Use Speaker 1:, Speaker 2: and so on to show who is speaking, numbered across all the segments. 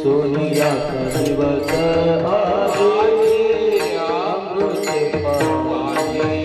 Speaker 1: सोनियाचा दिवस आले अमृते पाहिले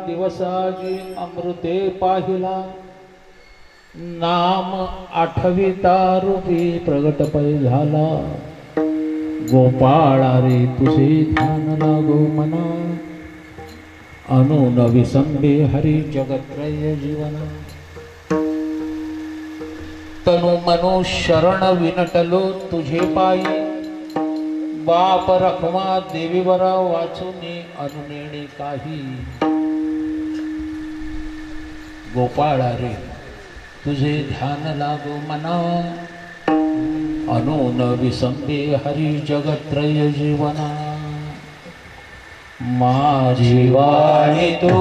Speaker 2: दिवसाजी अमृते पाहिला नाम आठविता रूपी प्रगट पै झाला गोपाळा रे तुझे ध्यान लागो मना अनु न विसंबे हरि जगत्रय जीवन तनु मनो शरण विनटलो तुझे पायी बाप रखमा देवीवरा वाचुनी अनुनेणे काही गोपाळा रे तुझे ध्यान लागो मना अनु न विसंबे हरि जगत्रय जीवना माझी वाणी तू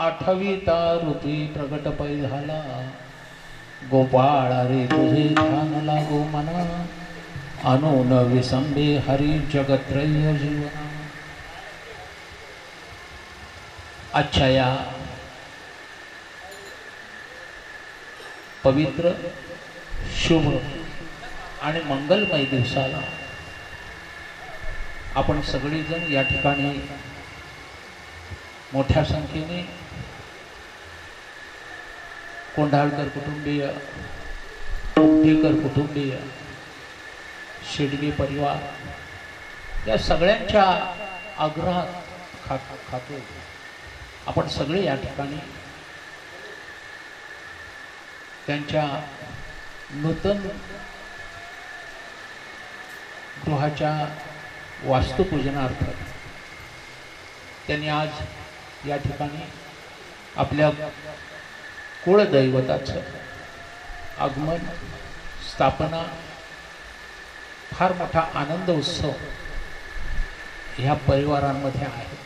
Speaker 2: आठविता रूपी प्रगट पै झाला गोपाळ रे तुझे ध्यान लागो मना अनु न विसंबे हरि जगत्रय जीवना। अच्छा या पवित्र शुभ आणि मंगलमय दिवसाला आपण सगळेजण या ठिकाणी मोठ्या संख्येने कोंढाळकर कुटुंबीय, उमठेकर कुटुंबीय, शेडगे परिवार या सगळ्यांच्या आग्रहात खातो आपण सगळे या ठिकाणी त्यांच्या नूतन गृहाच्या वास्तुपूजनार्थ त्यांनी आज या ठिकाणी आपल्या कुळदैवताचं आगमन, स्थापना फार मोठा आनंद उत्सव ह्या परिवारांमध्ये आहे.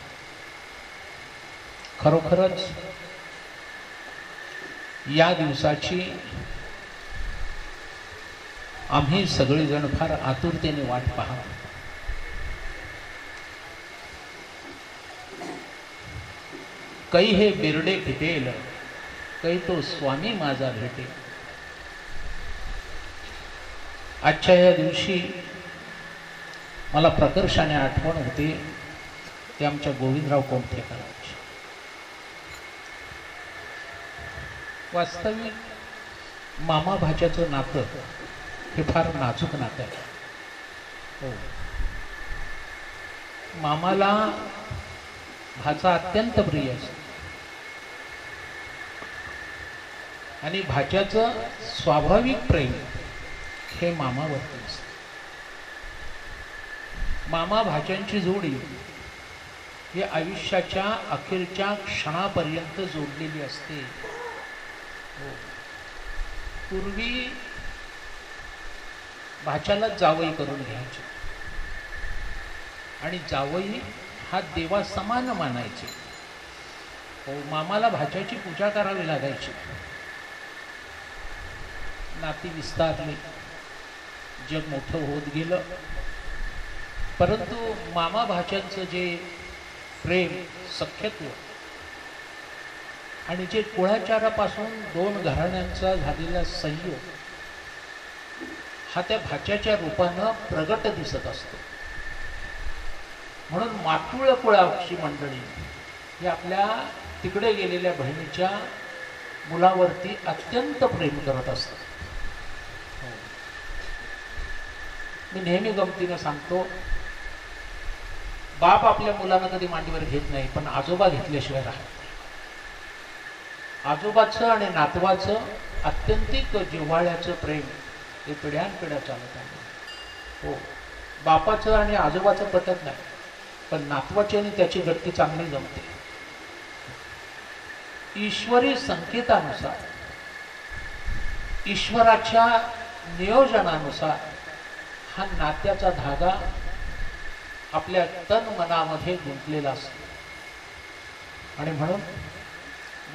Speaker 2: खरोखरच या दिवसाची आम्ही सगळेजण फार आतुरतेने वाट पाहतो. कै हे बिरडे फिटेल, कै तो स्वामी माझा भेटेल. आजच्या या दिवशी मला प्रकर्षाने आठवण होते ते आमच्या गोविंदराव कोमठेकरांची. वास्तविक मामा भाच्याचं नातं हे फार नाजूक नातं आहे. हो, मामाला भाचा अत्यंत प्रिय असतो आणि भाच्याचं स्वाभाविक प्रेम हे मामावरती असतं. मामा भाच्यांची जोडी ही आयुष्याच्या अखेरच्या क्षणापर्यंत जोडलेली असते. पूर्वी भाच्याला जावई करून घ्यायचे आणि जावई हा देवा समान मानायचे. हो, मामाला भाच्याची पूजा करावी लागायची. नाती विस्तारली, जग मोठं होत गेलं, परंतु मामा भाच्यांचं जे प्रेम, सख्यत्व आणि जे कुळाचारापासून दोन घराण्यांचा झालेला संयोग हा त्या भाच्याच्या रूपानं प्रगट दिसत असतो. म्हणून मातुळ कुळाची मंडळी ही आपल्या तिकडे गेलेल्या बहिणीच्या मुलावरती अत्यंत प्रेम करत असतात. मी नेहमी गमतीनं सांगतो, बाप आपल्या मुलांना कधी मांडीवर घेत नाही, पण आजोबा घेतल्याशिवाय राहत नाही. आजोबाचं आणि नातवाचं अत्यंतिक जिव्हाळ्याचं प्रेम हे पिढ्यानपिढ्या चालत आहे. हो, बापाचं आणि आजोबाचं पटत नाही, पण नातवाची आणि त्याची गट्टी चांगली जमते. ईश्वरी संकेतानुसार, ईश्वराच्या नियोजनानुसार हा नात्याचा धागा आपल्या तन मनामध्ये गुंतलेला असतो. आणि म्हणून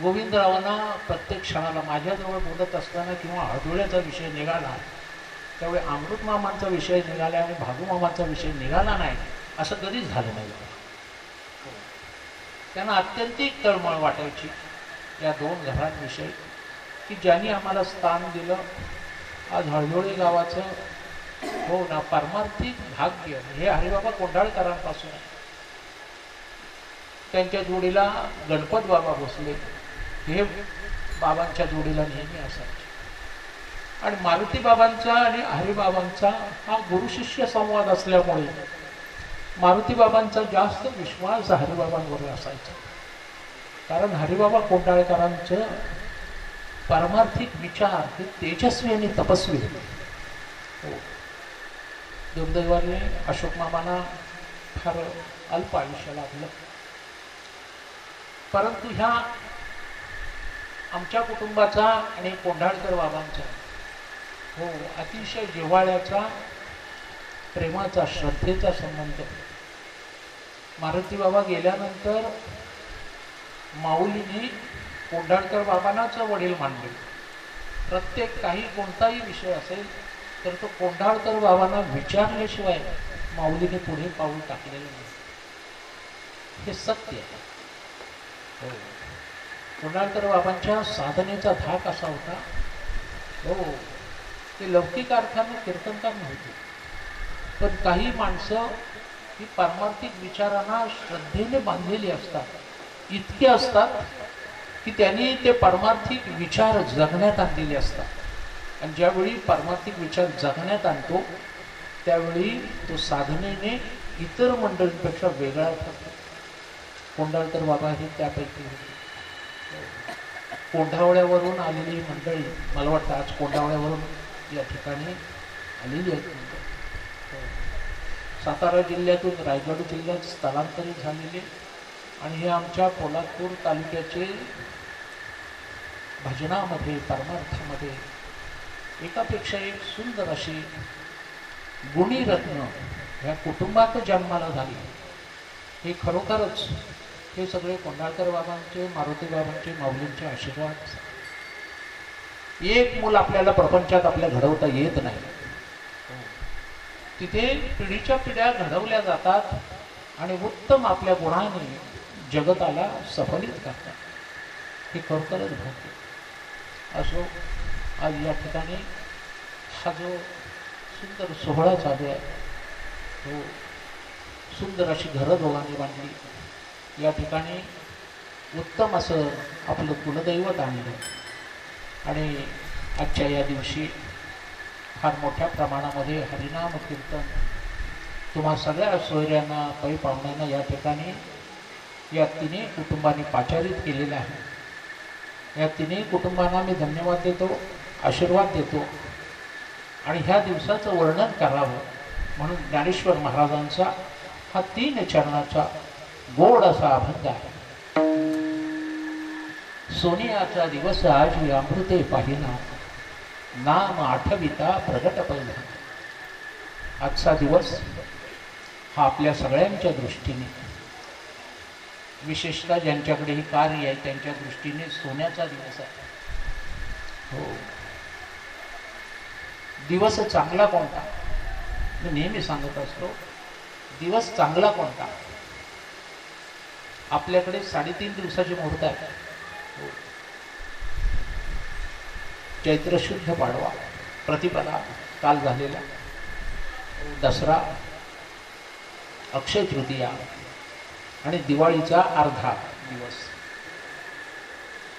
Speaker 2: गोविंदरावांना प्रत्येक क्षणाला माझ्याजवळ बोलत असताना किंवा हळदुळ्याचा विषय निघाला त्यावेळी अमृत मामांचा विषय निघाला आणि भागू मामांचा विषय निघाला नाही असं कधीच झालं नाही. त्यांना अत्यंतिक तळमळ वाटायची या दोन घरांविषयी की ज्यांनी आम्हाला स्थान दिलं. आज हळदुळे गावाचं हो ना पारमार्थिक भाग्य हे हरिबाबा कोंढाळकरांपासून आहे. त्यांच्या जोडीला गणपत बाबा बसले हे बाबांच्या जोडीला नेहमी असायचे. आणि मारुती बाबांचा आणि हरिबाबांचा हा गुरुशिष्य संवाद असल्यामुळे मारुती बाबांचा जास्त विश्वास हरिबाबांवर असायचा. कारण हरिबाबा कोंढाळकरांचं पारमार्थिक विचार हे तेजस्वी आणि तपस्वी होते. हो, दुर्दैवाने अशोक मामांना फार अल्प आयुष्य लाभलं, परंतु ह्या आमच्या कुटुंबाचा आणि कोंढाळकर बाबांचा हो अतिशय जिव्हाळ्याचा, प्रेमाचा, श्रद्धेचा संबंध. मारुती बाबा गेल्यानंतर माऊलीने कोंढाळकर बाबांनाच वडील मानले. प्रत्येक काही कोणताही विषय असेल तर तो कोंढाळकर बाबांना विचारल्याशिवाय माऊलीने पुढे पाऊल टाकलेलं नाही. हे सत्य आहे. हो, कोंढाळकर बाबांच्या साधनेचा धाक असा होता. हो, ते लौकिक अर्थाने कीर्तनकार नव्हते, पण काही माणसं ही पारमार्थिक विचारांना श्रद्धेने बांधलेली असतात. इतके असतात की त्यांनी ते पारमार्थिक विचार जगण्यात आणलेले असतात. आणि ज्यावेळी पारमार्थिक विचार जगण्यात आणतो त्यावेळी तो साधनेने इतर मंडळींपेक्षा वेगळा ठरतो. कोंढाळकर बाबा हे त्यापैकी होते. कोंढावळ्यावरून आलेली मंडळी, मला वाटतं आज कोंढावळ्यावरून या ठिकाणी आलेली आहेत मंडळी. सातारा जिल्ह्यातून रायगड जिल्ह्यात स्थलांतरित झालेले आणि हे आमच्या पोलादपूर तालुक्याचे भजनामध्ये, परमार्थामध्ये एकापेक्षा एक सुंदर अशी गुणीरत्न ह्या कुटुंबात जन्माला झाली. हे खरोखरच हे सगळे कोंढाळकर बाबांचे, मारुती बाबांचे, माऊलींचे आशीर्वाद. एक मूल आपल्याला प्रपंचात आपल्या घडवता येत नाही. तिथे पिढीच्या पिढ्या घडवल्या जातात आणि उत्तम आपल्या गुणाने जगताला सफलित करतात. हे खरोखरच भाग्य. असो, आज या ठिकाणी हा जो सुंदर सोहळा चालू आहे, तो सुंदर अशी घरं दोघांनी बांधली. या ठिकाणी उत्तम असं आपलं कुलदैवत आणलं आणि आजच्या या दिवशी फार मोठ्या प्रमाणामध्ये हरिनाम कीर्तन तुम्हा सगळ्या सोयऱ्यांना, पै पाहुण्यांना या ठिकाणी या तिन्ही कुटुंबांनी पाचारित केलेलं आहे. या तिन्ही कुटुंबांना मी धन्यवाद देतो, आशीर्वाद देतो. आणि ह्या दिवसाचं वर्णन करावं म्हणून ज्ञानेश्वर महाराजांचा हा 3 चरणाचा गोड असा अभंग आहे. सोनियाचा दिवस आज अमृते पाहिला, नाम आठविता प्रगट पहिला. आजचा दिवस हा आपल्या सगळ्यांच्या दृष्टीने, विशेषतः ज्यांच्याकडे हे कार्य आहे त्यांच्या दृष्टीने सोन्याचा दिवस आहे. हो, दिवस चांगला कोणता? मी नेहमी सांगत असतो, दिवस चांगला कोणता? आपल्याकडे 3.5 दिवसाचे मुहूर्त आहे. चैत्र शुद्ध पाडवा, प्रतिपदा काल झालेला, दसरा, अक्षय तृतीया आणि दिवाळीचा अर्धा दिवस.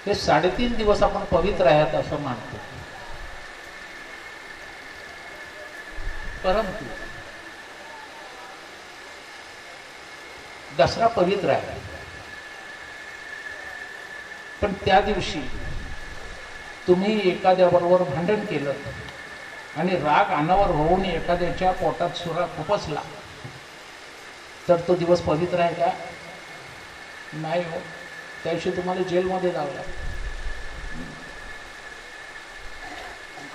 Speaker 2: हे 3.5 दिवस आपण पवित्र आहेत असं मानतो. परंतु दसरा पवित्र आहे, पण त्या दिवशी तुम्ही एखाद्याबरोबर भांडण केलं आणि राग अनावर होऊन एखाद्याच्या पोटात सुरा खुपसला तर तो दिवस पवित्र आहे का? नाही हो. त्या दिवशी तुम्हाला जेलमध्ये जावं लागतं.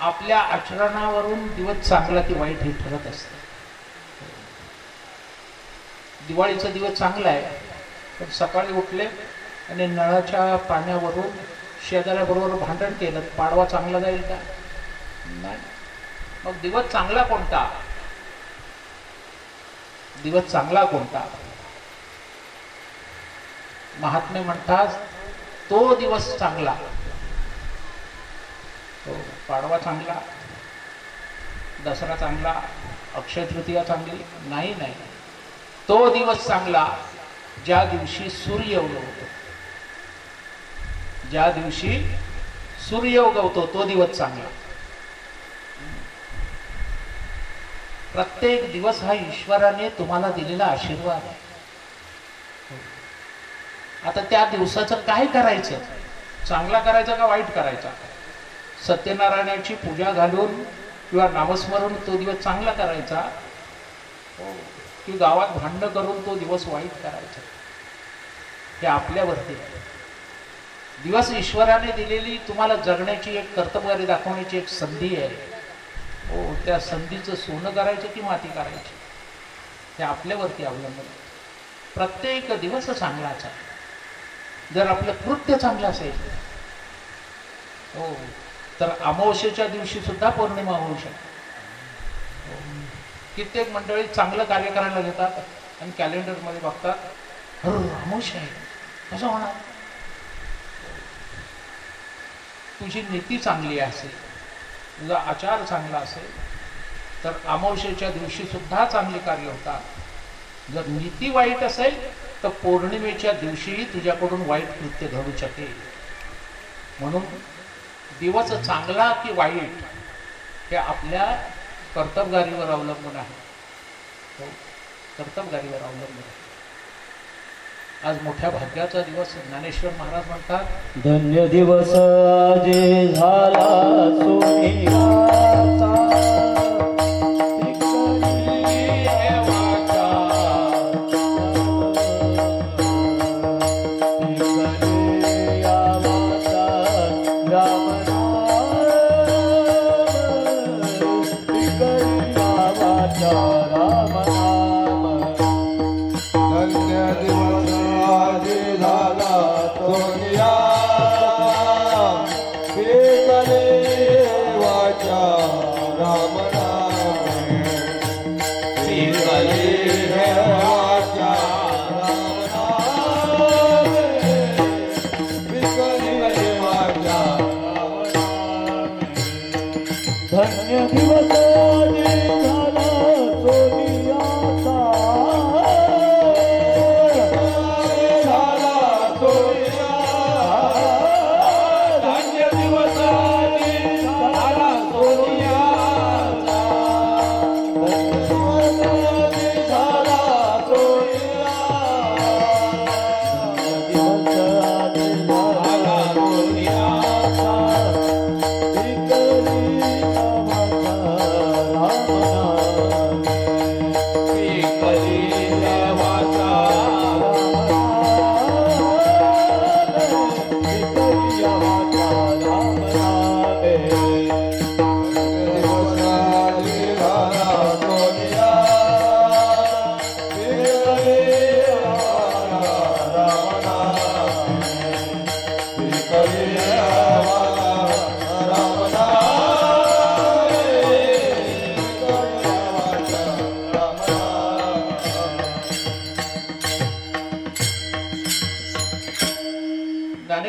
Speaker 2: आपल्या आचरणावरून दिवस चांगला की वाईट हे ठरत असतं. दिवाळीचा दिवस चांगला आहे, पण सकाळी उठले आणि नळाच्या पाण्यावरून शेजाऱ्याबरोबर भांडण केलं, पाडवा चांगला जाईल का? नाही. मग दिवस चांगला कोणता? दिवस चांगला कोणता? महात्मे म्हणतात तो दिवस चांगला. पाडवा चांगला, दसरा चांगला, अक्षय तृतीया चांगली? नाही. तो दिवस चांगला ज्या दिवशी सूर्य उगवतो. ज्या दिवशी सूर्य उगवतो तो दिवस चांगला. प्रत्येक दिवस हा ईश्वराने तुम्हाला दिलेला आशीर्वाद आहे. आता त्या दिवसाचं काय करायचं? चांगला करायचा का वाईट करायचा? सत्यनारायणाची पूजा घालून किंवा नामस्मरण तो दिवस चांगला करायचा, की गावात भांडण करून तो दिवस वाईट करायचा? हे आपल्यावरती आहे. दिवस ईश्वराने दिलेली तुम्हाला जगण्याची एक कर्तव्य दाखवण्याची एक संधी आहे. हो, त्या संधीचं सोनं करायचं की माती करायची हे आपल्यावरती अवलंबून. प्रत्येक दिवस चांगलाच आहे. जर आपलं कृत्य चांगलं असेल, हो, तर अमावस्येच्या दिवशी सुद्धा पौर्णिमा होऊ शकते. कित्येक मंडळी चांगलं कार्य करायला घेतात आणि कॅलेंडरमध्ये बघतात, अमावस्या आहे, कसं होणार? तुझी नीती चांगली असेल, तुझा आचार चांगला असेल तर अमावस्येच्या दिवशी सुद्धा चांगली कार्य होतात. जर नीती वाईट असेल तर पौर्णिमेच्या दिवशीही तुझ्याकडून वाईट कृत्य घडू शकेल. म्हणून दिवस चांगला की वाईट हे आपल्या कर्तबगारीवर अवलंबून आहे. कर्तबगारीवर अवलंबून आहे. आज मोठ्या भाग्याचा दिवस. ज्ञानेश्वर महाराज म्हणतात,
Speaker 1: धन्य दिवस जे झाला सोनियाचा,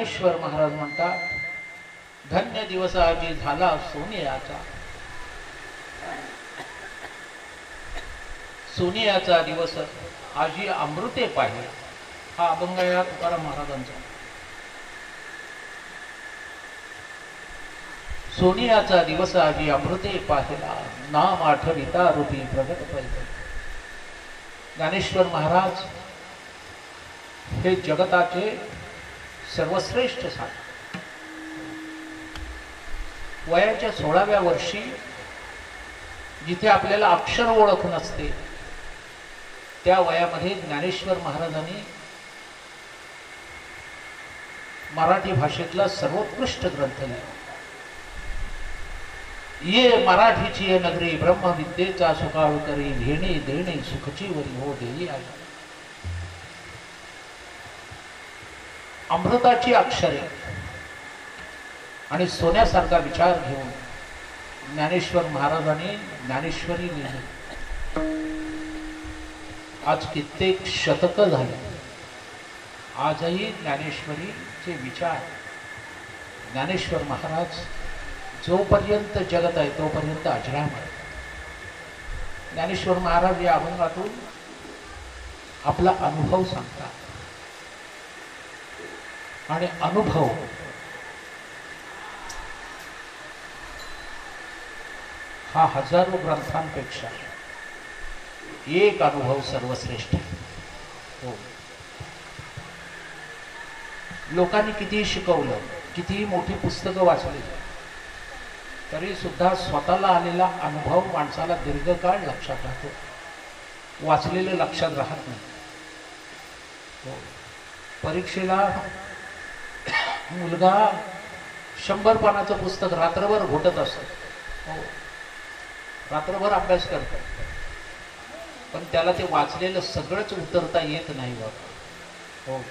Speaker 2: ज्ञानेश्वर महाराज म्हणतात, धन्य दिवस आजी झाला सोनियाचा, सोनियाचा दिवस आजी अमृते पाहिले. हा अभंग या तुकाराम महाराजांचा. सोनियाचा दिवस आजी अमृते पाहिला, नाम आठविता रूपी प्रगट पाहिजे. ज्ञानेश्वर महाराज हे जगताचे सर्वश्रेष्ठ साधक. वयाच्या 16व्या वर्षी जिथे आपल्याला अक्षर ओळख नसते, त्या वयामध्ये ज्ञानेश्वर महाराजांनी मराठी भाषेतला सर्वोत्कृष्ट ग्रंथ लिहिला. ये मराठीची ये नगरी, ब्रह्मविद्येचा सुकाळू करी, घेणे देणे सुखची वरी हो देई आली. अमृताची अक्षरे आणि सोन्यासारखा विचार घेऊन ज्ञानेश्वर महाराजांनी ज्ञानेश्वरी लिहिली. आज कित्येक शतक झाले, आजही ज्ञानेश्वरीचे विचार, ज्ञानेश्वर महाराज जोपर्यंत जगत आहे तोपर्यंत अजरामर. ज्ञानेश्वर महाराज या अभंगातून आपला अनुभव सांगतात. आणि अनुभव हा हजारो ग्रंथांपेक्षा एक अनुभव सर्वश्रेष्ठ. हो, लोकांनी कितीही शिकवलं, कितीही मोठी पुस्तकं वाचली, तरी सुद्धा स्वतःला आलेला अनुभव माणसाला दीर्घकाळ लक्षात राहतो, वाचलेलं लक्षात राहत नाही. हो, परीक्षेला मुलगा 100 पानाचं पुस्तक रात्रभर घोटत असतो. हो, रात्रभर अभ्यास करतो, पण त्याला ते वाचलेलं सगळंच उतरता येत नाही बाबा. हो,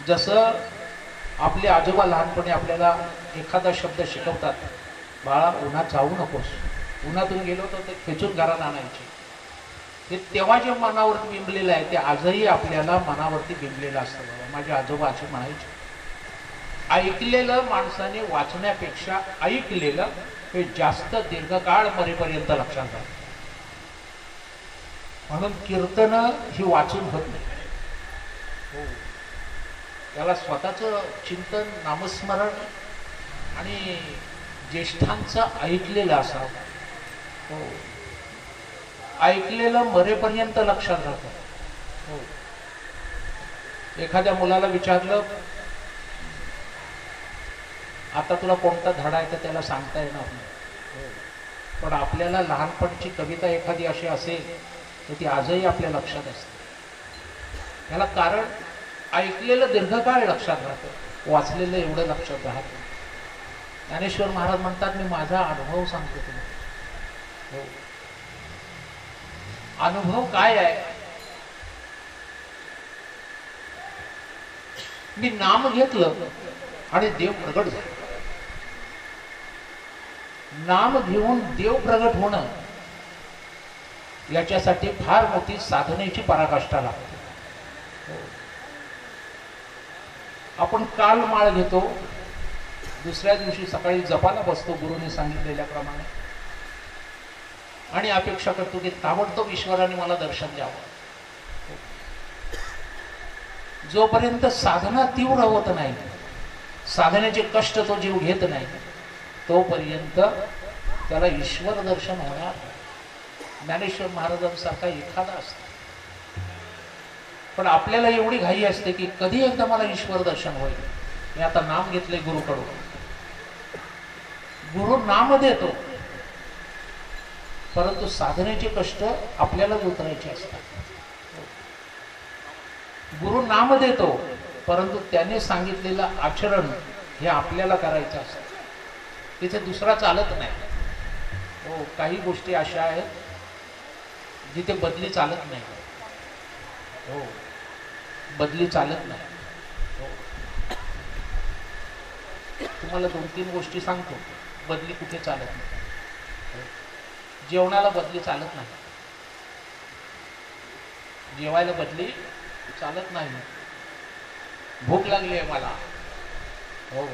Speaker 2: जसं आपले आजोबा लहानपणी आपल्याला एखादा शब्द शिकवतात, बाळा उन्हात जाऊ नकोस, उन्हातून गेलो तर ते खेचून घरात आणायचे. ते तेव्हा जे मनावरती बिंबलेलं आहे ते आजही आपल्याला मनावरती बिंबलेलं असतं. बाबा माझे आजोबा असे म्हणायचे. ऐकलेलं माणसाने वाचण्यापेक्षा ऐकलेलं हे जास्त दीर्घकाळ मरेपर्यंत लक्षात राहतं. म्हणून कीर्तनं ही वाचून होत नाही. हो, त्याला स्वतःचं चिंतन, नामस्मरण आणि ज्येष्ठांचं ऐकलेलं असावं. हो, ऐकलेलं मरेपर्यंत लक्षात राहतं. हो, एखाद्या मुलाला विचारलं, आता तुला कोणता धडा आहे तर त्याला सांगता येणार नाही. हो, पण आपल्याला लहानपणची कविता एखादी अशी असेल तर ती आजही आपल्या लक्षात असते. याला कारण ऐकलेलं दीर्घकाळ लक्षात राहतं, वाचलेलं एवढं लक्षात राहत नाही. ज्ञानेश्वर महाराज म्हणतात, मी माझा अनुभव सांगतो तुम्हाला. हो, अनुभव काय आहे? मी नाम घेतलं आणि देव प्रगट झाला. नाम घेऊन देव प्रगट होणं याच्यासाठी फार मोठी साधनेची पराकाष्ठा लागते. आपण काल माळ घेतो, दुसऱ्या दिवशी सकाळी जपाला बसतो गुरुने सांगितलेल्याप्रमाणे, आणि अपेक्षा करतो की ताबडतोब ईश्वराने मला दर्शन द्यावं. जोपर्यंत साधना तीव्र होत नाही, साधनेचे कष्ट तो जीव घेत नाही, तोपर्यंत त्याला ईश्वर दर्शन होणार. ज्ञानेश्वर महाराजांसारखा एखादा असतो. पण आपल्याला एवढी घाई असते की कधी एकदा मला ईश्वर दर्शन होईल. मी आता नाम घेतले गुरुकडून, गुरु नाम देतो, परंतु साधनेचे कष्ट आपल्यालाच उतरायचे असतात. गुरु नाम देतो, परंतु त्याने सांगितलेलं आचरण हे आपल्याला करायचं असतं. तिथे दुसरा चालत नाही. हो, काही गोष्टी अशा आहेत जिथे बदली चालत नाही. हो, बदली चालत नाही. हो, तुम्हाला 2-3 गोष्टी सांगतो, बदली कुठे चालत नाही. हो, जेवणाला बदली चालत नाही, जेवायला बदली चालत नाही. भूक लागली आहे मला. हो,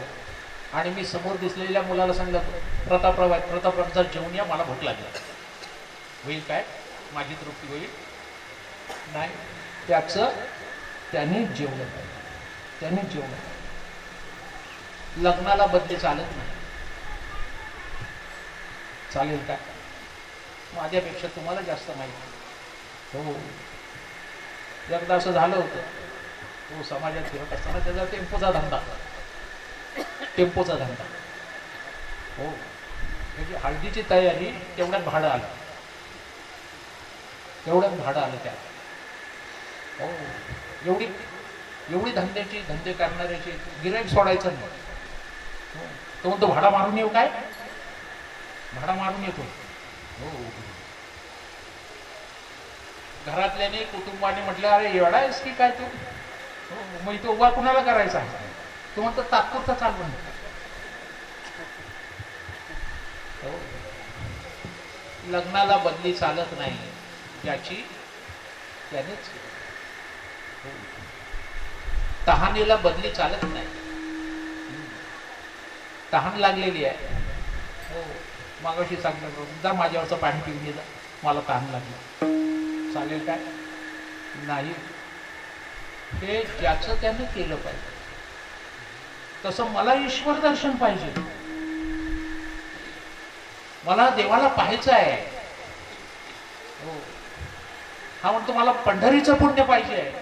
Speaker 2: आणि मी समोर दिसलेल्या मुलाला सांगितलं प्रतापराव जर जेवून या, मला भूक लागली. होईल काय? माझी तृप्ती होईल नाही. त्याने जेवलं पाहिजे, त्याने जेवलं पाहिजे. लग्नाला बदली चालत नाही. चालेल का? माझ्यापेक्षा तुम्हाला जास्त माहिती. हो, एकदा असं झालं होतं. तो समाजात फिरत असताना त्याचा टेम्पोचा धंदा. हो, त्याची हळदीची तयारी तेवढ्यात भाडं आलं. त्यात. हो, एवढी धंदे करणाऱ्याची गिऱ्हाईक सोडायचं नाही. हो, तो म्हणतो भाडा मारून येऊ काय? भाडा मारून येतो. हो, घरातल्याने कुटुंबाने म्हटलं अरे एवढा आहेस की काय तू? हो, मग तो उभा कुणाला करायचा? तो म्हणतो तात्पुरता चाल म्हणतो. हो, लग्नाला बदली चालत नाही, त्यानेच. हो, तहानेला बदली चालत नाही. तहान लागलेली आहे. हो, मागाशी सांगितलं जा माझ्यावरचं पाणी पिऊन जा, मला तहान लागली. चालेल काय? नाही. हे ज्याचं त्यानं केलं पाहिजे. तसं मला ईश्वर दर्शन पाहिजे, मला देवाला पाहायचं आहे. हो, हा म्हणतो मला पंढरीचं पुण्य पाहिजे.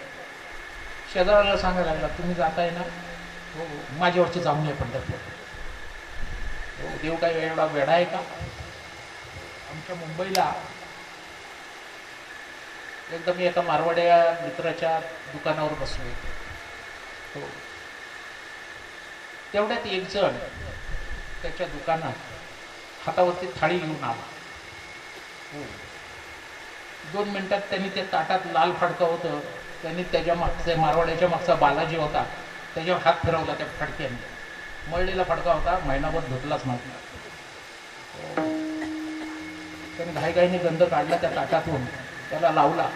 Speaker 2: शेजाऱ्याला सांगायला लागला तुम्ही जाताय ना? हो, माझ्यावरची जाऊन ये पंढरपूर. हो, देव काय एवढा वेडा आहे का? आमच्या मुंबईला एकदा मी एका मारवाड्या मित्राच्या दुकानावर बसलो. हो, तेवढ्यात एक जण त्याच्या दुकानात हातावरती थाळी घेऊन आला. हो, 2 मिनिटात त्यांनी त्या ताटात लाल फडकं होतं, त्यांनी त्याच्या मागच्या मारवाड्याच्या मागचा बालाजी होता त्याच्यावर हात फिरवला. त्या फडक्याने मळलेला फडका होता, महिनाभर धुतलाच नव्हता. हो, त्याने घाईघाईने गंध काढला त्या ताटातून, त्याला लावला.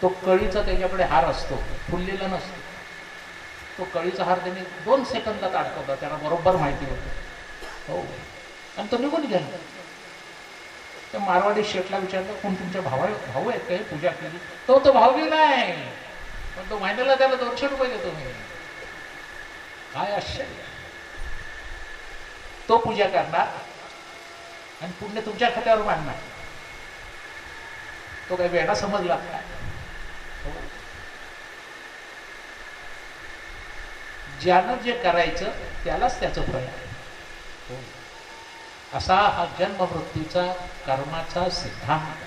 Speaker 2: तो कळीचा त्याच्याकडे हार असतो, फुललेला नसतो. तो कळीचा हार त्याने 2 सेकंदात अडकवला, त्याला बरोबर माहिती होतं. हो, आणि तो निघून गेला. त्या मारवाडी शेठला विचारलं कोण तुमच्या भाऊ आहेत काही पूजा केली? तो भाऊ नाही, पण तो महिन्याला त्याला 200 रुपये देतो मी. काय आश्चर्य! तो पूजा करणार आणि पुण्य तुमच्या खात्यावर मांडणार. तो काही वेडा समजला काय? हो, ज्यानं जे करायचं त्यालाच त्याचं फळ आहे. हो, असा हा जन्म मृत्यूचा कर्माचा सिद्धांत.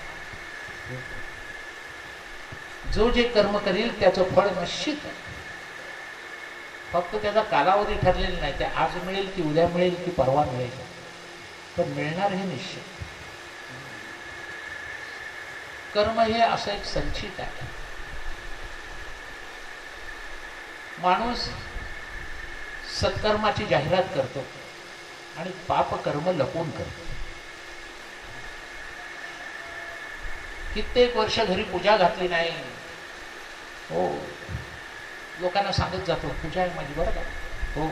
Speaker 2: जो जे कर्म करील त्याचं फळ निश्चित आहे. फक्त त्याचा कालावधी ठरलेला नाही, ते आज मिळेल की उद्या मिळेल की परवा मिळेल, पण मिळणार हे निश्चित. कर्म हे असं एक संचित आहे. माणूस सत्कर्माची जाहिरात करतो आणि पाप कर्म लपवून करतो. कित्येक वर्ष घरी पूजा घातली नाही. हो, लोकांना सांगत जातो पूजा आहे माझी बरं का. हो,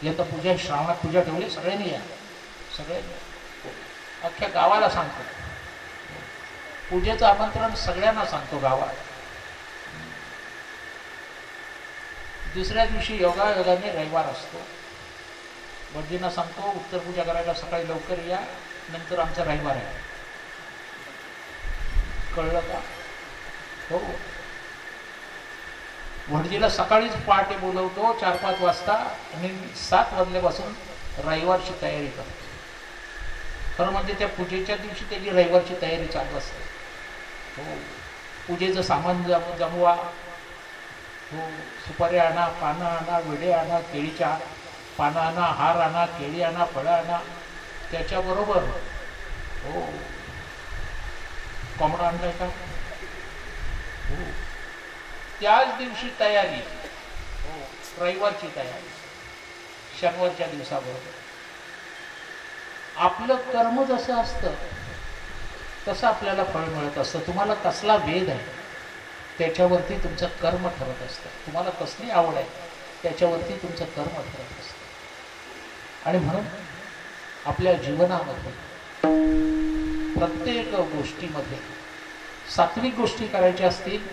Speaker 2: येतं पूजा आहे, श्रावणात पूजा ठेवली, सगळ्यांनी या, सगळ्यांनी. अख्ख्या गावाला सांगतो. पूजेचं आमंत्रण सगळ्यांना सांगतो गावात. दुसऱ्या दिवशी योगायोगाने रविवार असतो. भटजींना सांगतो उत्तर पूजा करायला सकाळी लवकर या, नंतर आमचा रविवार आहे. कळलं का? हो, भटजीला सकाळीच पहाटे बोलवतो 4-5 वाजता आणि 7 वाजल्यापासून रविवारची तयारी करतो. खरं म्हणजे त्या पूजेच्या दिवशी त्याची रविवारची तयारी चालू असते. हो, पूजेचं सामान जमवा. हो, सुपाऱ्या आणा, पानं आणा, विडे आणा, केळीच्या पानं आणा, हार आणा, केळी आणा, फळं आणा. त्याच्याबरोबर हो कोंबडा आणलाय का? हो, त्याच दिवशी तयारी. हो, रविवारची तयारी शनिवारच्या दिवसाबरोबर. आपलं कर्म जसं असतं तसं आपल्याला फळ मिळत असतं. तुम्हाला कसला भेद आहे? त्याच्यावरती तुमचं कर्म ठरत असतं. तुम्हाला कसली आवड आहे त्याच्यावरती तुमचं कर्म ठरत असतं. आणि म्हणून आपल्या जीवनामध्ये प्रत्येक गोष्टीमध्ये सात्विक गोष्टी करायच्या असतील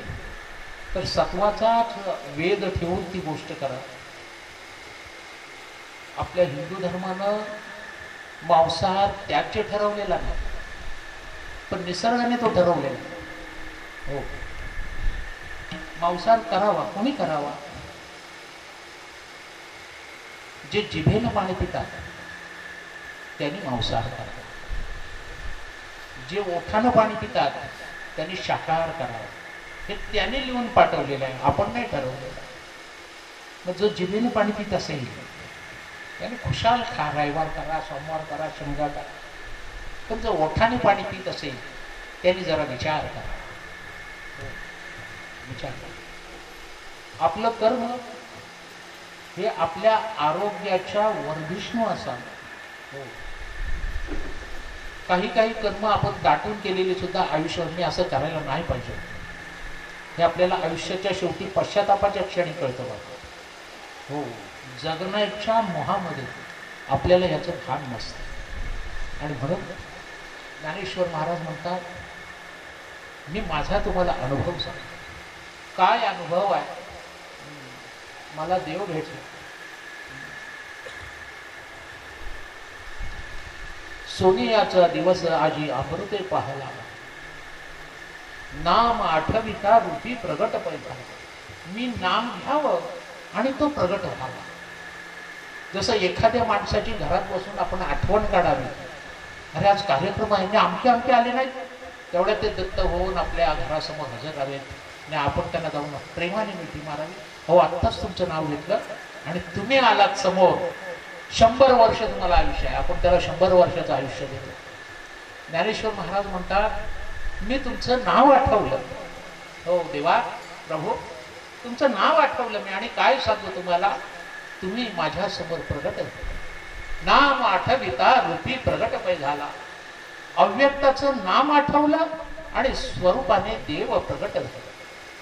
Speaker 2: तर सत्वाचाच वेध ठेवून ती गोष्ट करा. आपल्या हिंदू धर्मानं मांसाहार त्याचे ठरवलेला नाही, पण निसर्गाने तो ठरवलेला. हो, मांसाहार करावा. कोणी करावा? जे जिभेनं पाणी पितात त्यांनी मांसाहार करावा. जे ओठानं पाणी पितात त्यांनी शाकाहार करावा. हे त्याने लिहून पाठवलेलं आहे, आपण नाही ठरवलेलं. मग जो जिभेनं पाणी पित असेल त्याने खुशाल खा, रविवार करा, सोमवार करा, शनिवार करा. पण जो ओठाने पाणी पित असेल त्यांनी जरा विचार करा. विचार करा. आपलं कर्म हे आपल्या आरोग्याच्या वर्धिष्णू असावं. काही काही कर्म आपण दाटून केलेली सुद्धा आयुष्यात असं करायला नाही पाहिजे. हे आपल्याला आयुष्याच्या शेवटी पश्चातापाच्या क्षणी कळतं बघा. हो, जगण्याच्या मोहामध्ये आपल्याला याचं भान नसतं. आणि म्हणून ज्ञानेश्वर महाराज म्हणतात, मी माझा तुम्हाला अनुभव सांगतो. काय अनुभव आहे? मला देव भेटले. सोनियाचा दिवस आजी अमृते पाहला, नाम आठविता रूपी प्रगट पैसा. मी नाम घ्यावं आणि तो प्रगट व्हावा. जसं एखाद्या माणसाची घरात बसून आपण आठवण काढावी. अरे आज कार्यक्रम आहे, आमके आमके आले नाहीत, तेवढ्या ते दत्त होऊन आपल्या घरासमोर हजर राहावेत आणि आपण त्यांना जाऊन प्रेमाने मिठी मारावी. हो, आत्ताच तुमचं नाव घेतलं आणि तुम्ही आलात समोर. 100 वर्ष तुम्हाला आयुष्य आहे, आपण त्याला 100 वर्षाचं आयुष्य देतो. ज्ञानेश्वर महाराज म्हणतात, मी तुमचं नाव आठवलं. हो देवा, प्रभू, तुमचं नाव आठवलं मी आणि काय सांगू तुम्हाला, तुम्ही माझ्यासमोर प्रगट झाला. नाम आठविता रूपी प्रगट पै झाला. अव्यक्ताचं नाम आठवलं आणि स्वरूपाने देव प्रगट झाला.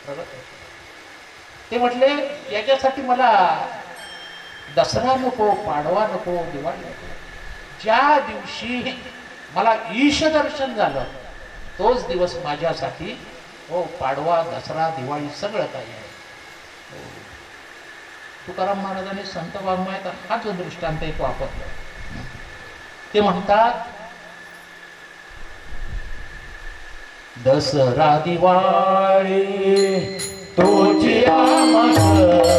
Speaker 2: प्रगट. ते म्हटले, याच्यासाठी मला दसरा नको, पाडवा नको, दिवाळी नको. ज्या दिवशी मला ईश दर्शन झालं तोच दिवस माझ्यासाठी. हो, पाडवा, दसरा, दिवाळी सगळं काही आहे. तुकाराम महाराजांनी संत वाङ्मयात हा जो दृष्टांत एक वापरला. ते म्हणतात,
Speaker 1: दसरा दिवाळी तुझी आमरण.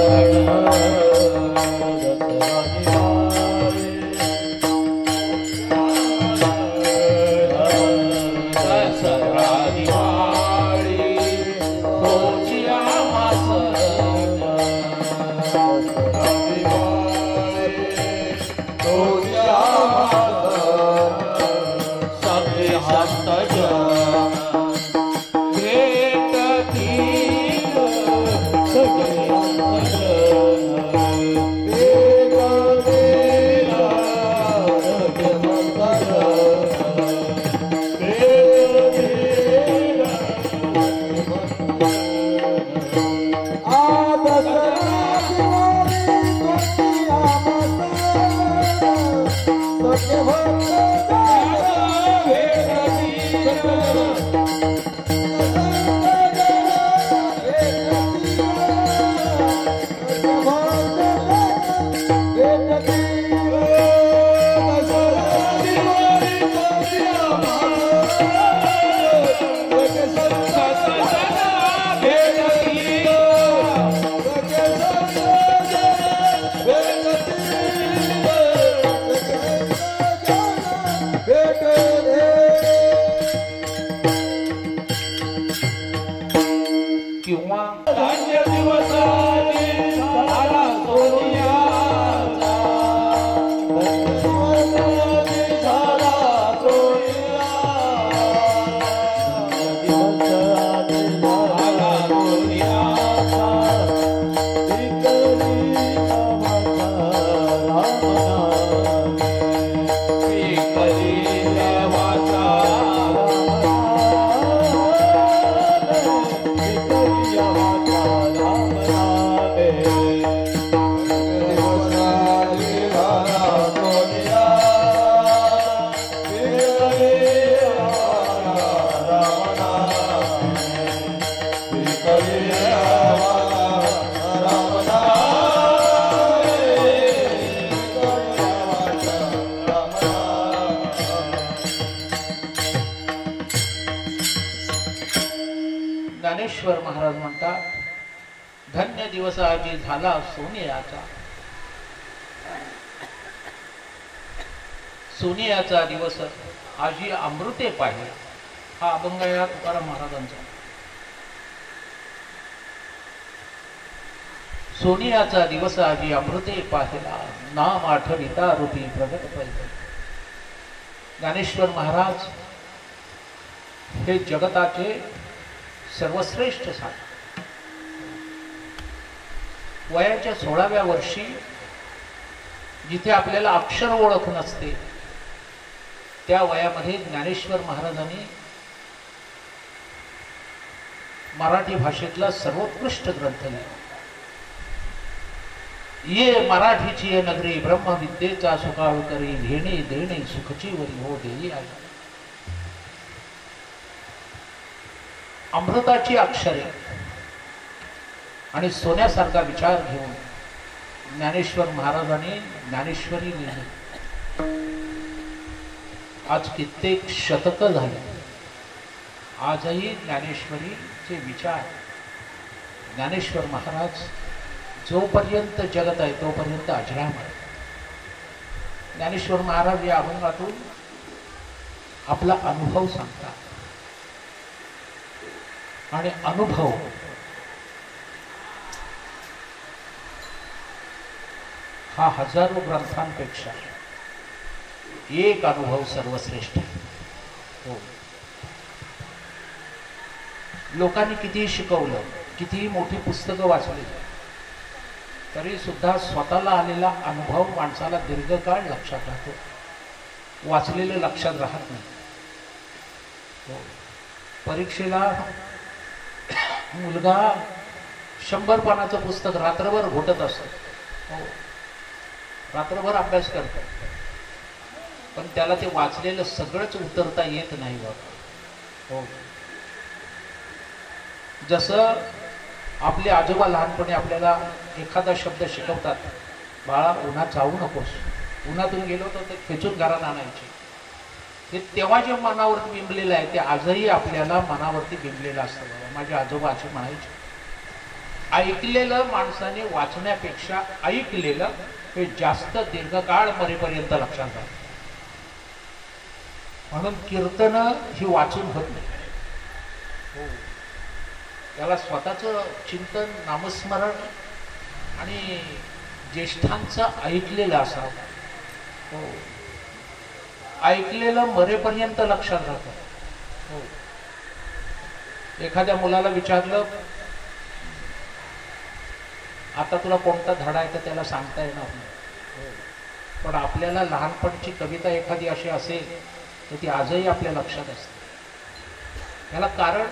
Speaker 2: ज्ञानेश्वर महाराज म्हणतात, धन्य दिवस आजी झाला सोनियाचा. सोनियाचा दिवस आजी अमृते पाहिले. हा अभंग या तुकाराम महाराजांचा. सोनियाचा दिवस आजी अमृते पाहिला, नाम आठविता रूपी प्रगट पाहिजे. ज्ञानेश्वर महाराज हे जगताचे सर्वश्रेष्ठ साधक. वयाच्या 16व्या वर्षी जिथे आपल्याला अक्षर ओळख नसते त्या वयामध्ये ज्ञानेश्वर महाराजांनी मराठी भाषेतला सर्वोत्कृष्ट ग्रंथ लिहिला. ये मराठीची ये नगरी ब्रह्मविद्येचा सुकाळू करी, घेणे देणे सुखची वरी हो देई आई. अमृताची अक्षरे आणि सोन्यासारखा विचार घेऊन ज्ञानेश्वर महाराजांनी ज्ञानेश्वरी लिहिली. आज कित्येक शतक झाले, आजही ज्ञानेश्वरीचे विचार. ज्ञानेश्वर महाराज जोपर्यंत जगत आहे तोपर्यंत अजराम आहे. ज्ञानेश्वर महाराज या अभंगातून आपला अनुभव सांगतात आणि अनुभव हा हजारो ग्रंथांपेक्षा एक अनुभव सर्वश्रेष्ठ आहे. हो, लोकांनी कितीही शिकवलं, कितीही मोठी पुस्तकं वाचली तरी सुद्धा स्वतःला आलेला अनुभव माणसाला दीर्घकाळ लक्षात राहतो, वाचलेलं लक्षात राहत नाही. हो, परीक्षेला मुलगा 100 पानाचं पुस्तक रात्रभर घोटत असतो. हो, रात्रभर अभ्यास करतो, पण त्याला ते वाचलेलं सगळंच उतरता येत नाही बाबा. हो, जसं आपले आजोबा लहानपणी आपल्याला एखादा शब्द शिकवतात, बाळा उन्हात जाऊ नकोस, उन्हातून गेलो तर ते खेचून घरात आणायचे. हे तेव्हा जे मनावरती बिंबलेलं आहे ते आजही आपल्याला मनावरती बिंबलेलं असतं. बाबा माझे आजोबा असे म्हणायचे. ऐकलेलं माणसाने वाचण्यापेक्षा ऐकलेलं हे जास्त दीर्घकाळ मरेपर्यंत लक्षात राहतं. म्हणून कीर्तनं ही वाचून होत नाही. हो, त्याला स्वतःचं चिंतन, नामस्मरण आणि ज्येष्ठांचं ऐकलेलं असावं. हो, ऐकलेलं मरेपर्यंत लक्षात राहतं. हो, एखाद्या मुलाला विचारलं आता तुला कोणता धडा आहे तर त्याला सांगता येणार नाही. पण आपल्याला लहानपणची कविता एखादी अशी असेल तर ती आजही आपल्या लक्षात असते. याला कारण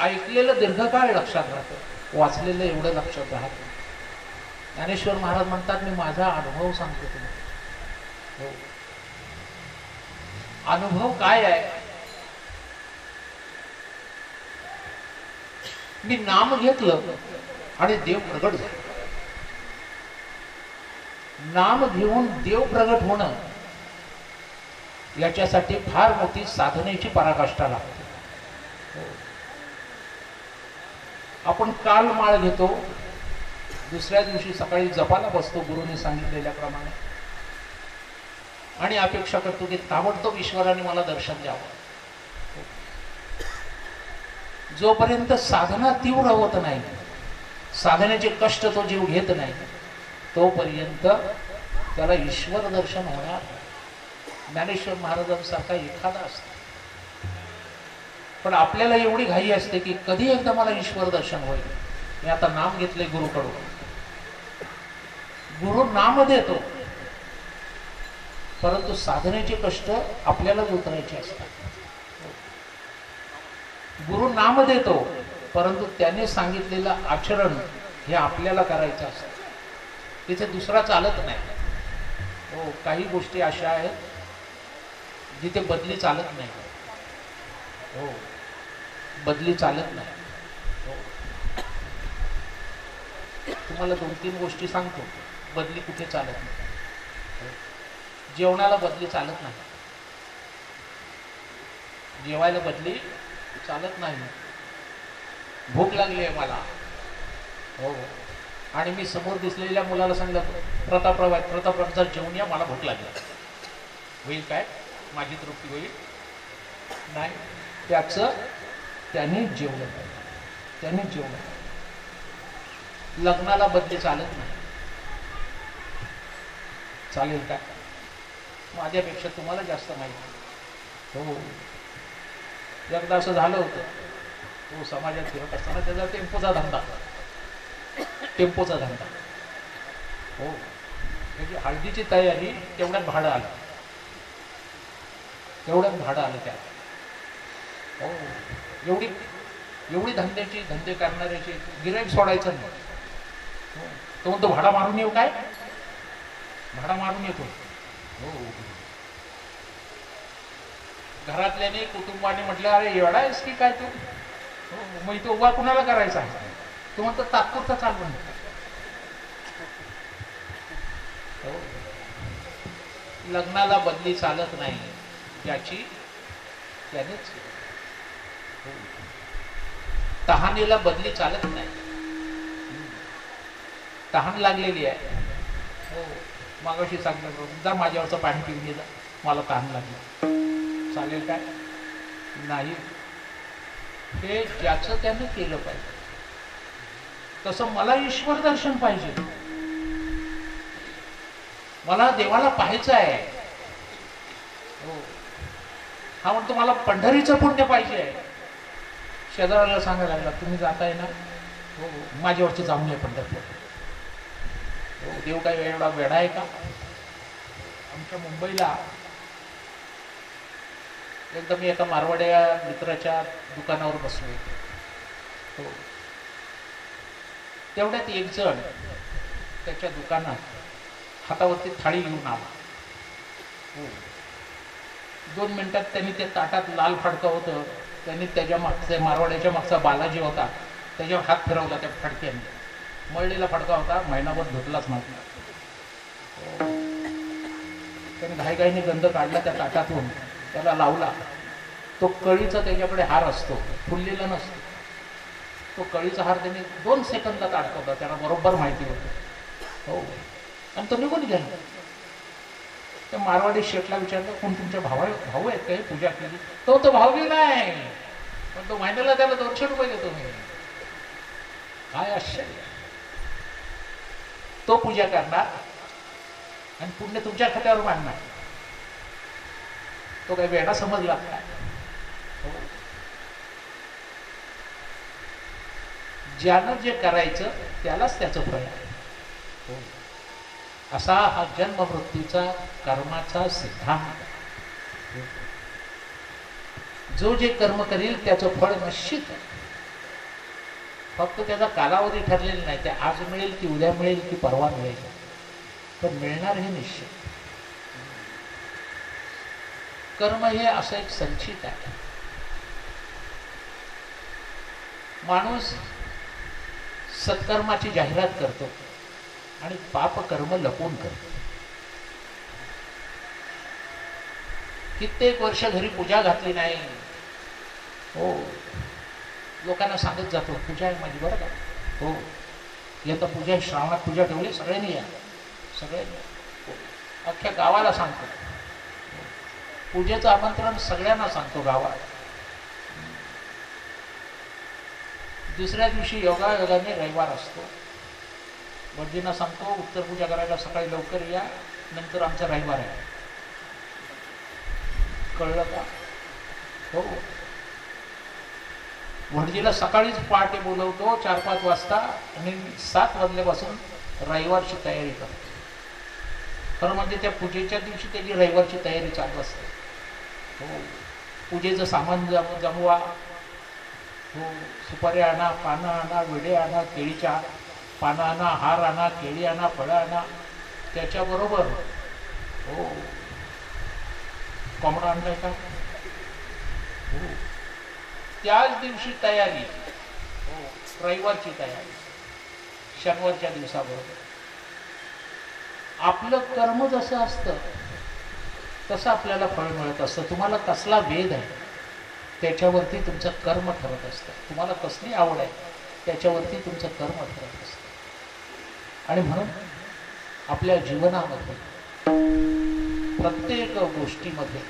Speaker 2: ऐकलेलं दीर्घकाळ लक्षात राहतं, वाचलेलं एवढं लक्षात राहत नाही. ज्ञानेश्वर महाराज म्हणतात, मी माझा अनुभव सांगतो तुम्हाला. हो, अनुभव काय आहे? मी नाम घेतलं आणि देव प्रगट झाला. नाम घेऊन देव प्रगट होणं याच्यासाठी फार मोठी साधनेची पराकाष्ठा लागते. आपण काल माळ घेतो, दुसऱ्या दिवशी सकाळी जपाला बसतो गुरुने सांगितलेल्याप्रमाणे आणि अपेक्षा करतो की ताबडतोब ईश्वराने मला दर्शन द्यावं. जोपर्यंत साधना तीव्र होत नाही, साधनेचे कष्ट तो जीव घेत नाही, तोपर्यंत त्याला ईश्वर दर्शन होणार. ज्ञानेश्वर महाराजांसारखा एखादा असतो. पण आपल्याला एवढी घाई असते की कधी एकदा मला ईश्वर दर्शन होईल. मी आता नाम घेतले गुरुकडून, गुरु नाम देतो, परंतु साधनेचे कष्ट आपल्यालाच उतरायचे असतात. गुरु नाम देतो, परंतु त्याने सांगितलेलं आचरण हे आपल्याला करायचं असतं. तिथे दुसरा चालत नाही. हो, काही गोष्टी अशा आहेत जिथे बदली चालत नाही. हो, बदली चालत नाही. हो, तुम्हाला 2-3 गोष्टी सांगतो. बदली कुठे चालत नाही. जेवणाला बदली चालत नाही. जेवायला बदली चालत नाही. भूक लागली आहे मला, हो, आणि मी समोर दिसलेल्या मुलाला सांगितलं प्रतापराव जेवून या, मला भूक लागली. होईल काय? माझी तृप्ती होईल नाही. त्याने जेवलं पाहिजे. त्याने जेवलं पाहिजे. लग्नाला बदली चालत नाही. चालेल काय? माझ्यापेक्षा तुम्हाला जास्त माहिती. हो, एकदा असं झालं होतं. तो समाजात फिरत असताना त्याचा टेम्पोचा धंदा. हो, त्याची हळदीची तयारी तेवढ्यात भाडं आलं. त्याला. हो, एवढी धंदे करणाऱ्याची गिऱ्हाईक सोडायचं नाही. हो, तो म्हणतो भाडा मारून येऊ काय? भाडा मारून येतो. हो, घरातल्याने कुटुंबाने म्हटलं अरे एवढा आहेस की काय तू? हो, मग इथं उभा कुणाला करायचा? तो म्हणतो तात्पुरता चालवून. हो, लग्नाला बदली चालत नाही. त्यानेच. हो, तहानेला बदली चालत नाही. तहान लागलेली आहे. हो, मागाशी सांगितलं जा माझ्यावरचं पाणी पिऊन ये जा, मला तहान लागली. चालेल काय? नाही. हे ज्याचं त्यानं केलं पाहिजे. तसं मला ईश्वर दर्शन पाहिजे. मला देवाला पाहायचं आहे. हो, हा म्हणतो मला पंढरीचं पुण्य पाहिजे आहे. शेजाऱ्याला सांगायला लागला तुम्ही जाताय ना? हो, माझ्यावरची जाऊन ये पंढरपूर. हो, देव काय एवढा वेडा आहे का? आमच्या मुंबईला एकदा मी एका मारवाड्या मित्राच्या दुकानावर बसलो. हो, तेवढ्यात एक जण त्याच्या दुकानात हातावरती थाळी घेऊन आला. हो, 2 मिनिटात त्यांनी त्या ताटात लाल फडकं होतं. त्यांनी त्याच्या मागच्या मारवाड्याच्या मागचा बालाजी होता त्याच्यावर हात फिरवला त्या फडक्याने. मळलेला फडका होता, महिनाभर धुतलाच नव्हता. हो, त्याने घाईघाईने गंध काढला त्या ताटातून, त्याला लावला. तो कळीचा त्याच्याकडे हार असतो, फुललेला नसतो. तो कळीचा हार त्यांनी 2 सेकंदात अडकवला. त्याला बरोबर माहिती होतं. हो, आणि तो निघून गेला. त्या मारवाडी शेठला विचारलं कोण तुमच्या भाऊ आहेत काही पूजा केली? तो भाऊ नाही, पण तो महिन्याला त्याला 200 रुपये देतो मी. काय आश्चर्य. तो पूजा करणार आणि पुण्य तुमच्या खात्यावर मांडणार. तो काही वेडा समजला काय? हो, ज्यानं जे करायचं त्यालाच त्याचं फळ आहे. हो, असा हा जन्म मृत्यूचा कर्माचा सिद्धांत. जो जे कर्म करील त्याचं फळ निश्चित आहे. फक्त त्याचा कालावधी ठरलेला नाही. ते आज मिळेल की उद्या मिळेल की परवा मिळेल, पण मिळणार हे निश्चित. कर्म हे असं एक संचित आहे. माणूस सत्कर्माची जाहिरात करतो आणि पाप कर्म लपवून करतो. कित्येक वर्ष घरी पूजा घातली नाही. हो, लोकांना सांगत जातो पूजा आहे माझी बरं का. हो, येतं पूजा, श्रावणात पूजा ठेवली, सगळ्यांनी या, सगळ्यांनी. अख्ख्या गावाला सांगतो. पूजेचं आमंत्रण सगळ्यांना सांगतो गावात. दुसऱ्या दिवशी योगायोगाने रविवार असतो. भटजींना सांगतो उत्तर पूजा करायला सकाळी लवकर या, नंतर आमचा रविवार आहे. कळलं का? हो, भटजीला सकाळीच पहाटे बोलवतो 4-5 वाजता आणि 7 वाजल्यापासून रविवारची तयारी करतो. खरं म्हणजे त्या पूजेच्या दिवशी त्याची रविवारची तयारी चालू असते. हो, पूजेचं सामान जमवा. हो, सुपाऱ्या आणा, पानं आणा, विडे आणा, केळीच्या पानं आणा, हार आणा, केळी आणा, फळं आणा. त्याच्याबरोबर हो कोंबडा आणलाय का? हो, त्याच दिवशी तयारी. हो, रविवारची तयारी. शनिवारच्या दिवसाबरोबर आपलं कर्म जसं असतं तसं आपल्याला फळ मिळत असतं. तुम्हाला कसला वेद आहे त्याच्यावरती तुमचं कर्म ठरत असतं. तुम्हाला कसली आवड आहे त्याच्यावरती तुमचं कर्म ठरत असतं. आणि म्हणून आपल्या जीवनामध्ये प्रत्येक गोष्टीमध्ये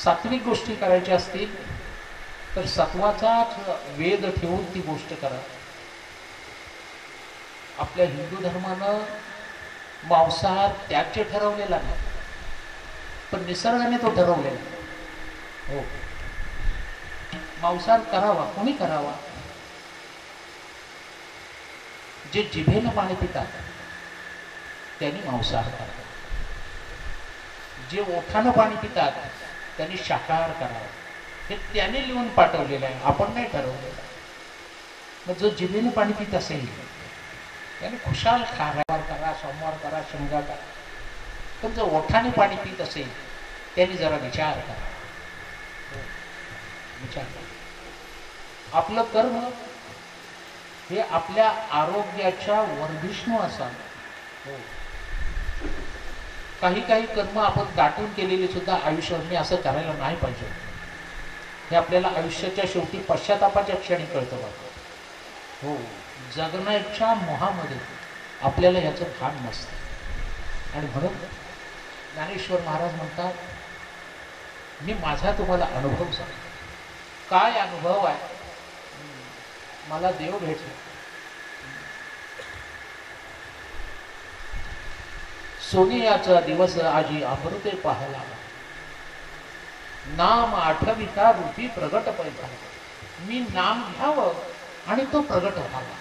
Speaker 2: सात्विक गोष्टी करायच्या असतील तर सत्वाचाच वेद ठेवून ती गोष्ट करा. आपल्या हिंदू धर्मानं मांसाहार त्याचे ठरवलेला नाही, पण निसर्गाने तो ठरवलेला. हो, मांसाहार करावा. कोणी करावा? जे जिभेनं पाणी पितात त्यांनी मांसाहार करावा. जे ओठानं पाणी पितात त्यांनी शाकाहार करावा. हे त्याने लिहून पाठवलेलं आहे, आपण नाही ठरवलेलं. मग जो जिभेनं पाणी पित असेल त्याने खुशाल रविवार करा, सोमवार करा, शनिवार करा. पण जो ओठाने पाणी पित असेल त्यांनी जरा विचार करा. विचार करा. आपलं कर्म हे आपल्या आरोग्याच्या वर्धिष्णू असावं. काही काही कर्म आपण दाटून केलेली सुद्धा आयुष्यावर मी असं करायला नाही पाहिजे, हे आपल्याला आयुष्याच्या शेवटी पश्चातापाच्या क्षणी कळतं बघा. हो, जगण्याच्या मोहामध्ये आपल्याला याचं भान नसतं. आणि म्हणून ज्ञानेश्वर महाराज म्हणतात, मी माझा तुम्हाला अनुभव सांगतो. काय अनुभव आहे? मला देव भेटले. सोनियाचा दिवस आजी अमृते पाहला, नाम आठविता रूपी प्रगट पैदा. मी नाम घ्यावं आणि तो प्रगट व्हावा.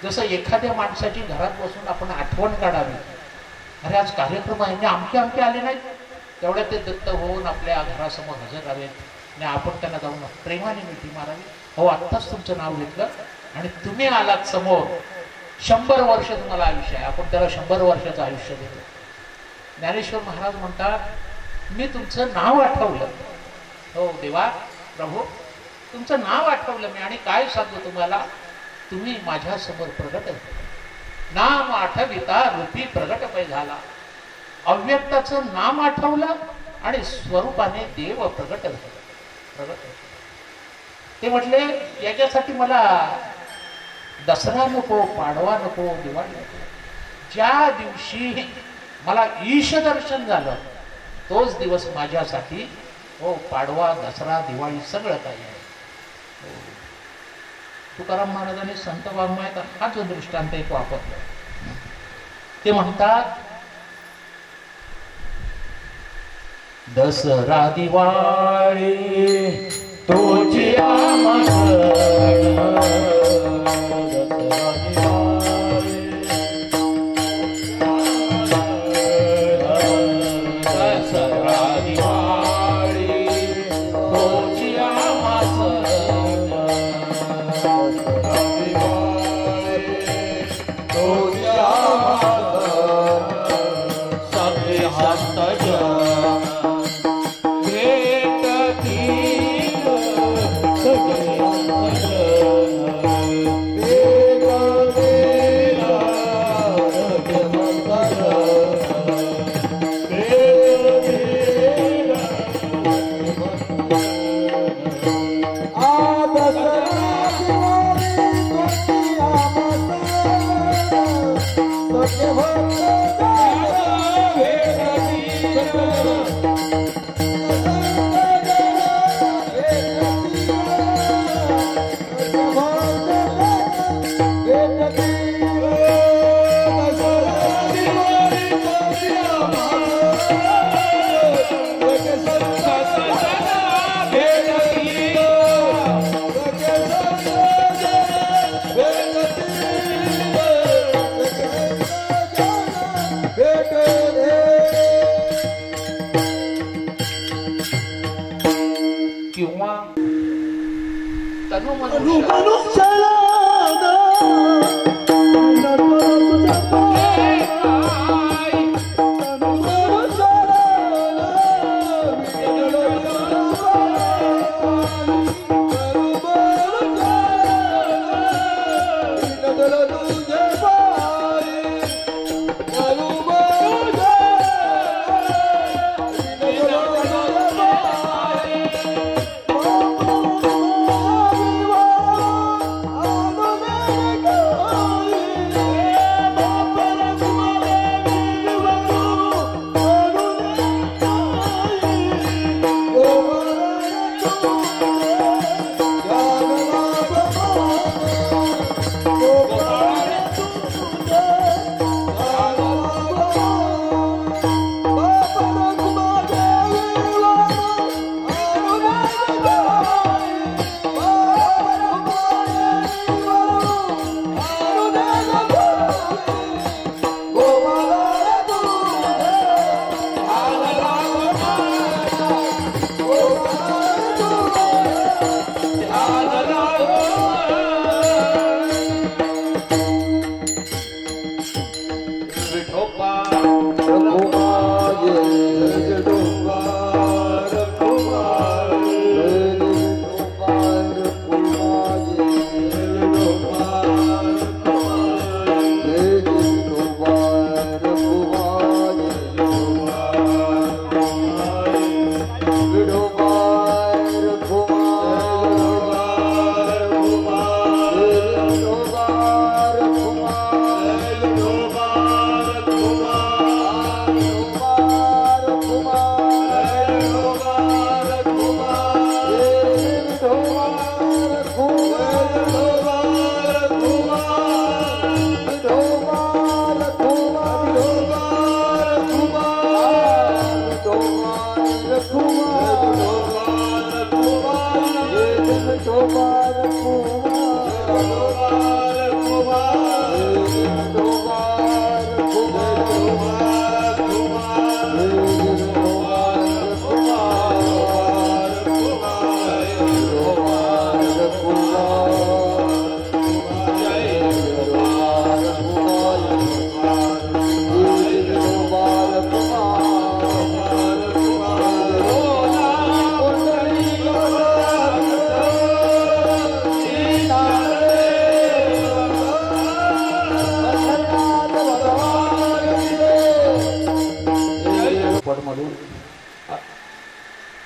Speaker 2: जसं एखाद्या माणसाची घरात बसून आपण आठवण काढावी, अरे आज कार्यक्रम आहे आणि आमके आमके आले नाहीत, तेवढ्या ते दत्त होऊन आपल्या घरासमोर हजर राहावेत आणि आपण त्यांना जाऊन प्रेमाने मिठी मारावी. हो, आत्ताच तुमचं नाव घेतलं आणि तुम्ही आलात समोर. 100 वर्ष तुम्हाला आयुष्य आहे, आपण त्याला 100 वर्षाचं आयुष्य देतो. ज्ञानेश्वर महाराज म्हणतात, मी तुमचं नाव आठवलं. हो देवा, प्रभू, तुमचं नाव आठवलं मी आणि काय सांगू तुम्हाला, तुम्ही माझ्या समोर प्रगट झाला. नाम आठविता रूपी प्रगट पै झाला. अव्यक्ताचं नाम आठवलं आणि स्वरूपाने देव प्रगट झाला. प्रगट. ते म्हटले, याच्यासाठी मला दसरा नको, पाडवा नको, दिवाळी नको. ज्या दिवशी मला ईश दर्शन झालं तोच दिवस माझ्यासाठी. हो, पाडवा, दसरा, दिवाळी सगळं काही आहे. तुकाराम महाराजांनी संत वाङ्मयात हा जो दृष्टांत एक वापरला. ते म्हणतात,
Speaker 1: दसरा दिवाळी तुझी आमरण.
Speaker 3: Hallelujah.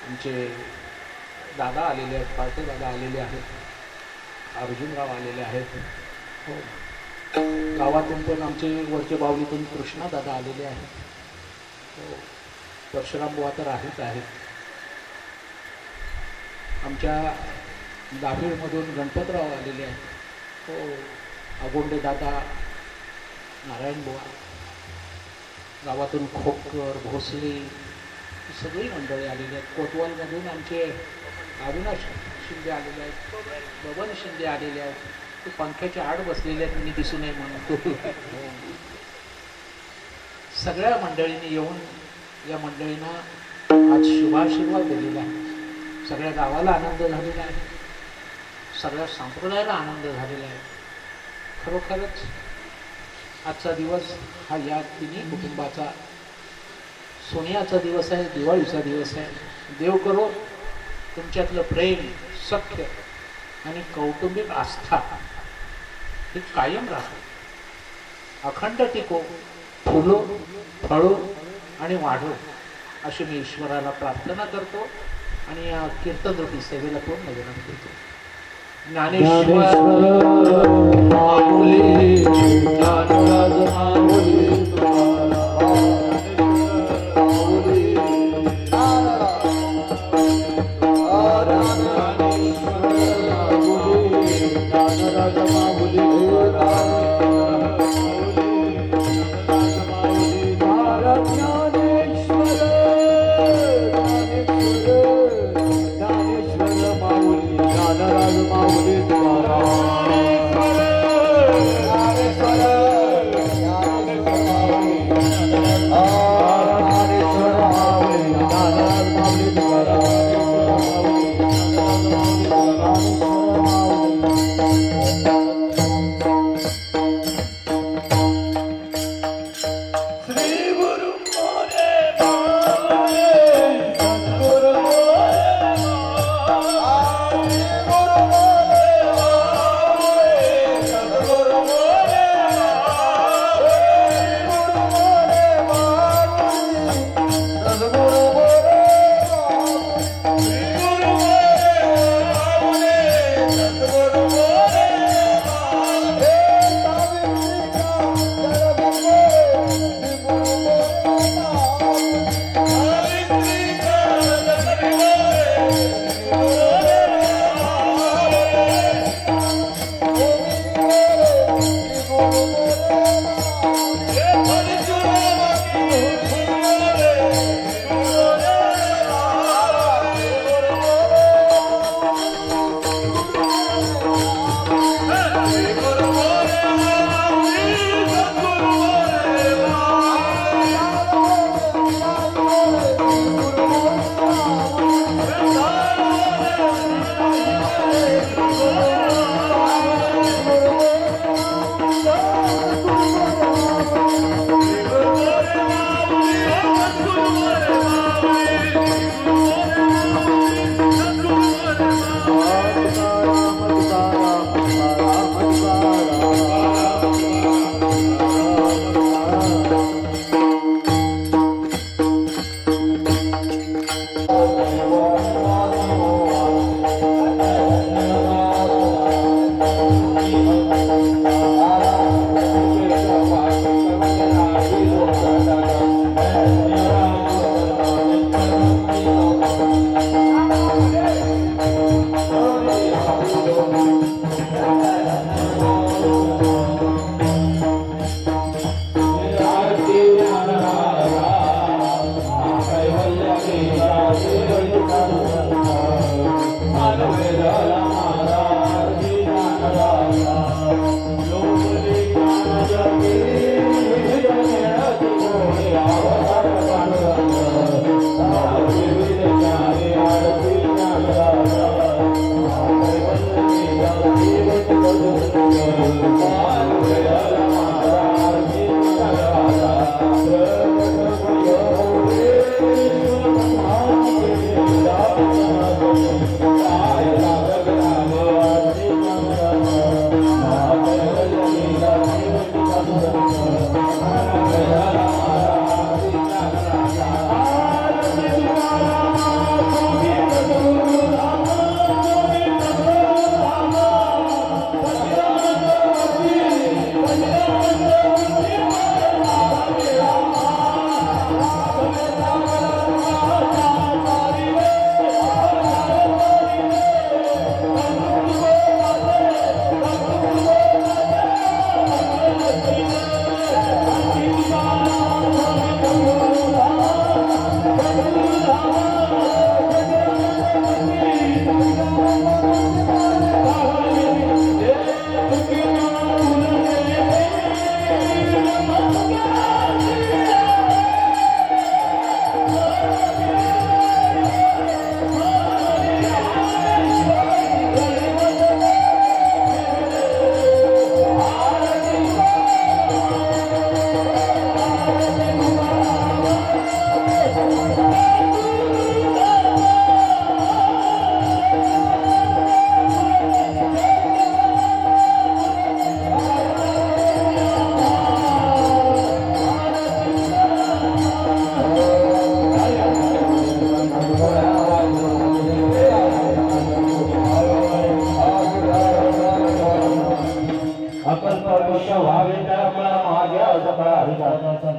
Speaker 2: आमचे दादा आलेले आहेत, पार्टे दादा आलेले आहेत, अर्जुनराव आलेले आहेत. हो, गावातून पण आमचे वरचे बावलीतून कृष्णा दादा आलेले आहेत. हो, परशुराम बुवा तर आहेत. आमच्या दाभीळमधून गणपतराव आलेले आहेत. हो, अगोंडे दादा, नारायण बुवा, गावातून खोपकर, भोसले सगळी मंडळी आलेली आहेत. कोतवालमधून आमचे अविनाश शिंदे आलेले आहेत, बबन शिंदे आलेले आहेत. ते पंख्याच्या आड बसलेले आहेत, मी दिसू नये म्हणून. सगळ्या मंडळींनी येऊन या मंडळींना आज शुभाशीर्वाद दिलेला आहे. सगळ्या गावाला आनंद झालेला आहे, सगळ्या संप्रदायाला आनंद झालेला आहे. खरोखरच आजचा दिवस हा या तिन्ही कुटुंबाचा सोन्याचा दिवस आहे, दिवाळीचा दिवस आहे. देव करो तुमच्यातलं प्रेम, सख्य आणि कौटुंबिक आस्था ही कायम राहो, अखंड टिको, फुलो, फळो आणि वाढो अशी मी ईश्वराला प्रार्थना करतो आणि या कीर्तनरूपी सेवेला पूर्ण विनंती करतो. ज्ञानेश्वर माऊली, ज्ञानराज माऊली,
Speaker 1: Hare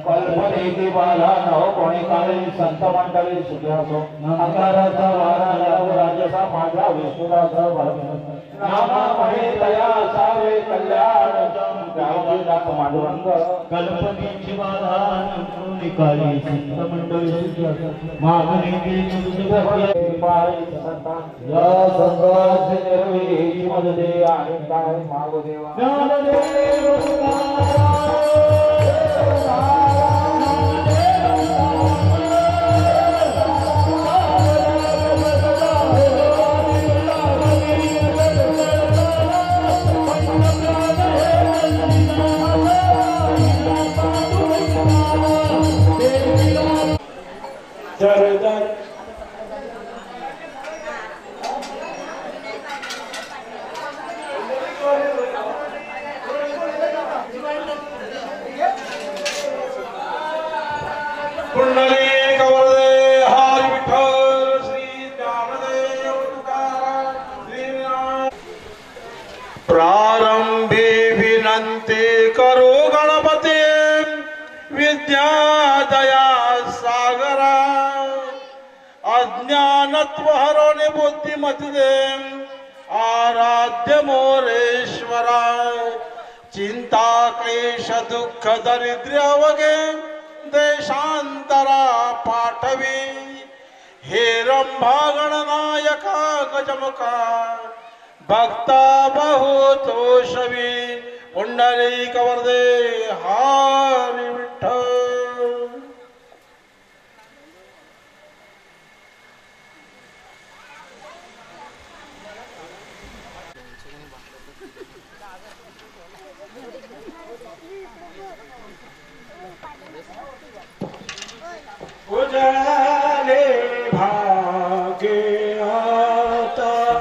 Speaker 1: कल्पनेती बाला नव कोणी काळे संत मंडळी सुख्यासो अंगाराचा वारा याव राजसा माझा विष्णुराचा नामा म्हणे दया सावे कल्याण गावची नाथ मांडुरंग
Speaker 3: कल्पनेची बाला कोणी काळे संत मंडळी सुख्यासो मागणीची सुखी
Speaker 1: पाय संतान या संतांचे निर्विधी मदते आणि काय मागदेवा
Speaker 3: ज्ञानदेव
Speaker 1: पुंडलिक वरदे हरी विठ्ठल श्री ज्ञानदेव तुकाराम श्री प्रारंभी विनंती करू गणपती विद्या दया सागरा अज्ञानत्व हरोने बुद्धिमती दे आराध्य मोरेश्वरा चिंता क्लेश दुःख दारिद्र्य वगे देशांतरा पाठवी हे रंभा गणनायका गजमुखा भक्ता बहुतोषवी पुंडलिक वरदे हरी विठ्ठल
Speaker 3: पूजन